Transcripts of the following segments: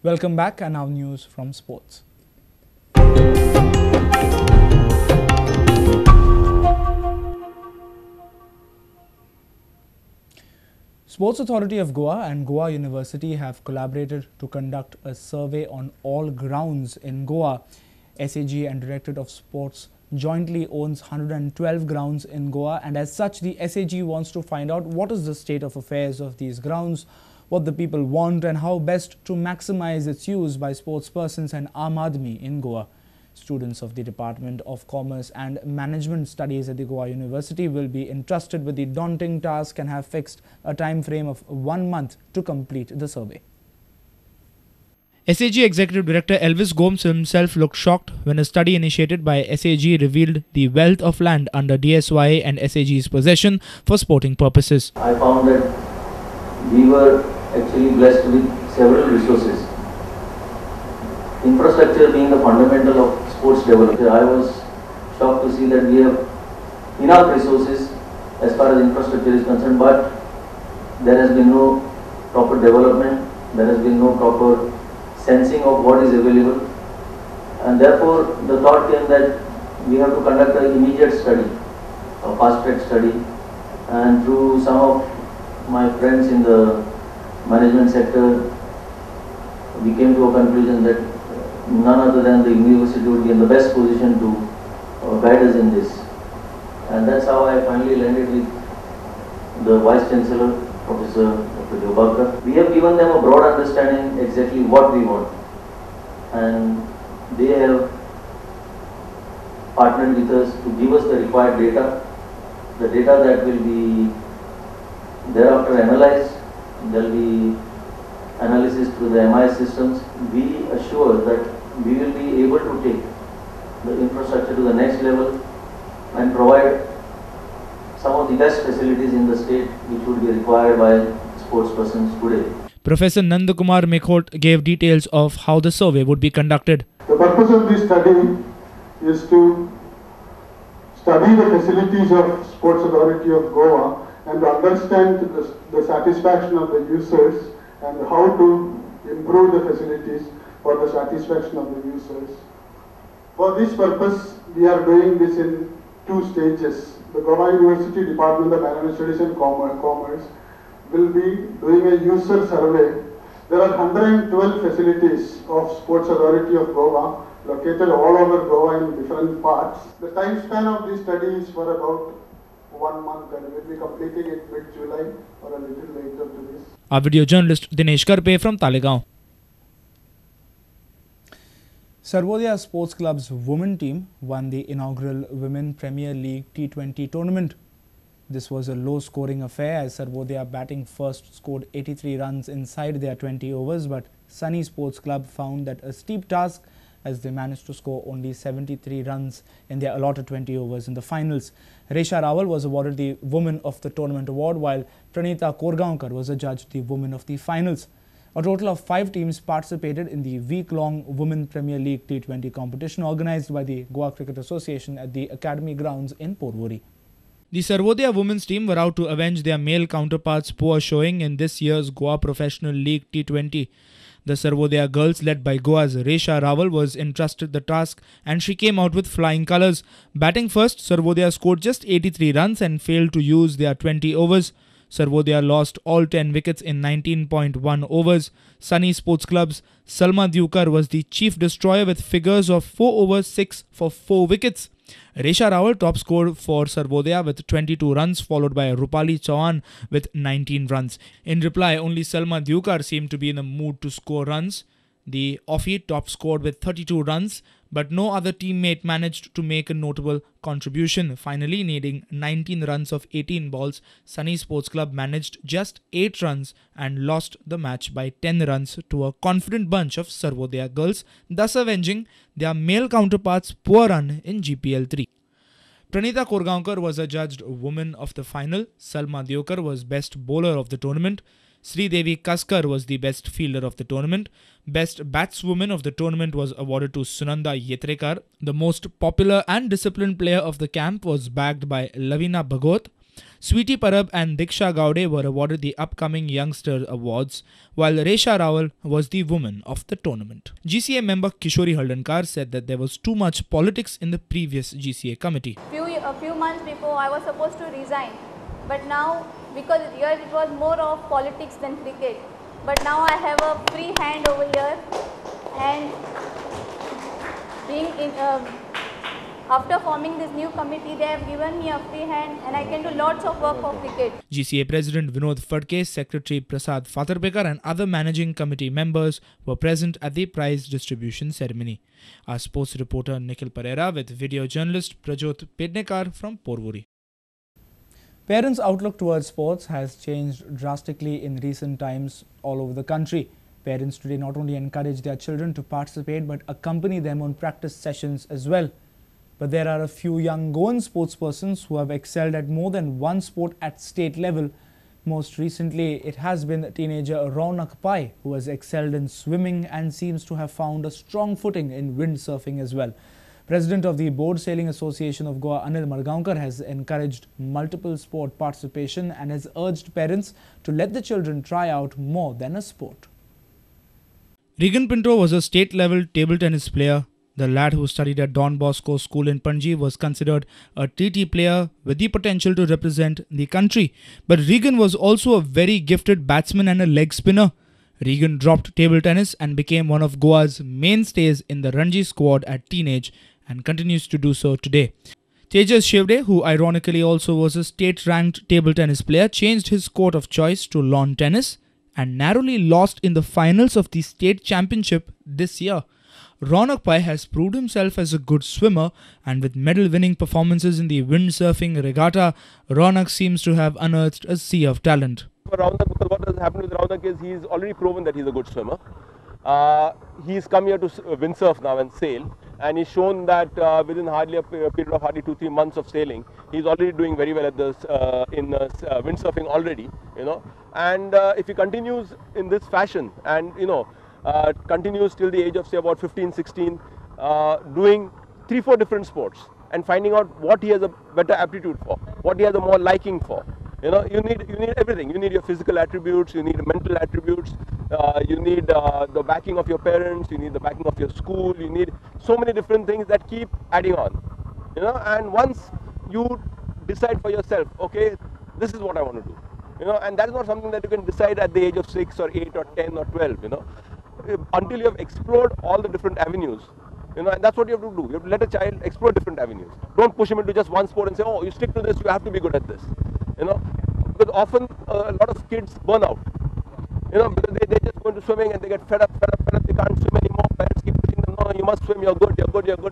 Welcome back, and now news from sports. Sports Authority of Goa and Goa University have collaborated to conduct a survey on all grounds in Goa. SAG and Directorate of Sports jointly owns 112 grounds in Goa, and as such the SAG wants to find out what is the state of affairs of these grounds, what the people want and how best to maximize its use by sportspersons and Aam Aadmi in Goa. Students of the Department of Commerce and Management Studies at the Goa University will be entrusted with the daunting task and have fixed a time frame of 1 month to complete the survey. SAG Executive Director Elvis Gomes himself looked shocked when a study initiated by SAG revealed the wealth of land under DSYA and SAG's possession for sporting purposes. I found that we were actually blessed with several resources. Infrastructure being the fundamental of sports development. I was shocked to see that we have enough resources as far as infrastructure is concerned, but there has been no proper development, there has been no proper sensing of what is available, and therefore the thought came that we have to conduct an immediate study, a fast-track study, and through some of my friends in the management sector, we came to a conclusion that none other than the university would be in the best position to guide us in this. And that's how I finally landed with the Vice Chancellor, Professor Dr. Jobakar. We have given them a broad understanding exactly what we want, and they have partnered with us to give us the required data, the data that will be thereafter analyzed. There will be analysis through the MIS systems. We assure that we will be able to take the infrastructure to the next level and provide some of the best facilities in the state which would be required by sportspersons today. Professor Nandakumar Mekhot gave details of how the survey would be conducted. The purpose of this study is to study the facilities of Sports Authority of Goa and to understand the satisfaction of the users and how to improve the facilities for the satisfaction of the users. For this purpose, we are doing this in 2 stages. The Goa University Department of Management Studies and Commerce will be doing a user survey. There are 112 facilities of Sports Authority of Goa located all over Goa in different parts. The time span of this study is for about 1 month, and we will be completing it mid-July or a little later to this. Our video journalist Dinesh Karpe from Talegaon. Sarvodaya Sports Club's women team won the inaugural Women Premier League T20 tournament. This was a low-scoring affair as Sarvodaya batting first scored 83 runs inside their 20 overs, but Sunny Sports Club found that a steep task as they managed to score only 73 runs in their allotted 20 overs in the finals. Resha Rawal was awarded the Woman of the Tournament award, while Pranita Korgaonkar was adjudged the Woman of the Finals. A total of 5 teams participated in the week-long Women Premier League T20 competition organized by the Goa Cricket Association at the Academy grounds in Porvorim. The Sarvodaya women's team were out to avenge their male counterparts' poor showing in this year's Goa Professional League T20. The Sarvodaya girls, led by Goa's Resha Rawal, was entrusted the task and she came out with flying colours. Batting first, Sarvodaya scored just 83 runs and failed to use their 20 overs. Sarvodaya lost all 10 wickets in 19.1 overs. Sunny Sports Club's Salma Diukar was the chief destroyer with figures of 4 overs 6 for 4 wickets. Resha Rawal top scored for Sarvodaya with 22 runs, followed by Rupali Chauhan with 19 runs. In reply, only Salma Diukar seemed to be in the mood to score runs. The offie top scored with 32 runs, but no other teammate managed to make a notable contribution. Finally, needing 19 runs of 18 balls, Sunny Sports Club managed just 8 runs and lost the match by 10 runs to a confident bunch of Sarvodaya girls, thus avenging their male counterparts' poor run in GPL 3. Pranita Korgaonkar was adjudged Woman of the Final. Salma Diukar was Best Bowler of the tournament. Sridevi Kaskar was the best fielder of the tournament. Best batswoman of the tournament was awarded to Sunanda Yetrekar. The most popular and disciplined player of the camp was bagged by Lavina Bhagot. Sweetie Parab and Diksha Gowde were awarded the Upcoming Youngster Awards, while Resha Rawal was the Woman of the tournament. GCA member Kishori Haldankar said that there was too much politics in the previous GCA committee. A few months before I was supposed to resign, but now because here it was more of politics than cricket, but now I have a free hand over here, and being in after forming this new committee, they have given me a free hand and I can do lots of work for cricket. GCA President Vinod Phadke, Secretary Prasad Fatarbekar and other managing committee members were present at the prize distribution ceremony. Our sports reporter Nikhil Pereira with video journalist Prajot Pednekar from Porvoori. Parents' outlook towards sports has changed drastically in recent times all over the country. Parents today not only encourage their children to participate but accompany them on practice sessions as well. But there are a few young Goan sportspersons who have excelled at more than one sport at state level. Most recently, it has been teenager Raunak Pai who has excelled in swimming and seems to have found a strong footing in windsurfing as well. President of the Board Sailing Association of Goa, Anil Margaonkar, has encouraged multiple sport participation and has urged parents to let the children try out more than a sport. Regan Pinto was a state-level table tennis player. The lad who studied at Don Bosco School in Panji was considered a TT player with the potential to represent the country. But Regan was also a very gifted batsman and a leg spinner. Regan dropped table tennis and became one of Goa's mainstays in the Ranji squad at teenage and continues to do so today. Tejas Shevde, who ironically also was a state-ranked table tennis player, changed his court of choice to lawn tennis and narrowly lost in the finals of the state championship this year. Raunak Pai has proved himself as a good swimmer, and with medal-winning performances in the windsurfing regatta, Raunak seems to have unearthed a sea of talent. For Raunak, because what has happened with Raunak is he's already proven that he's a good swimmer. He's come here to windsurf now and sail, and he's shown that within hardly a period of hardly 2-3 months of sailing, he's already doing very well at this in windsurfing already, you know. And if he continues in this fashion, and continues till the age of say about 15, 16, doing 3-4 different sports and finding out what he has a better aptitude for, what he has a more liking for. You need everything. You need your physical attributes, you need mental attributes, you need the backing of your parents, you need the backing of your school, you need so many different things that keep adding on. And once you decide for yourself, okay, this is what I want to do. And that is not something that you can decide at the age of 6 or 8 or 10 or 12, until you have explored all the different avenues. And that's what you have to do. You have to let a child explore different avenues. Don't push him into just one sport and say, oh, you stick to this, you have to be good at this. Because often a lot of kids burn out. Because they just go into swimming and they get fed up, they can't swim anymore. Parents keep pushing them, no, you must swim, you're good,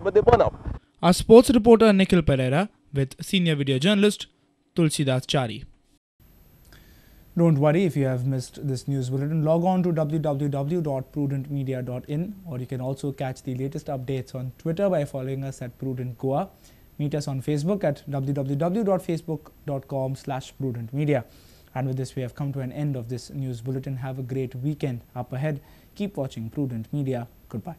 but they burn out. Our sports reporter Nikhil Pereira with senior video journalist Tulsidas Chari. Don't worry if you have missed this news bulletin. Log on to www.prudentmedia.in, or you can also catch the latest updates on Twitter by following us at Prudent Goa. Meet us on Facebook at www.facebook.com/prudentmedia. And with this, we have come to an end of this news bulletin. Have a great weekend up ahead. Keep watching Prudent Media. Goodbye.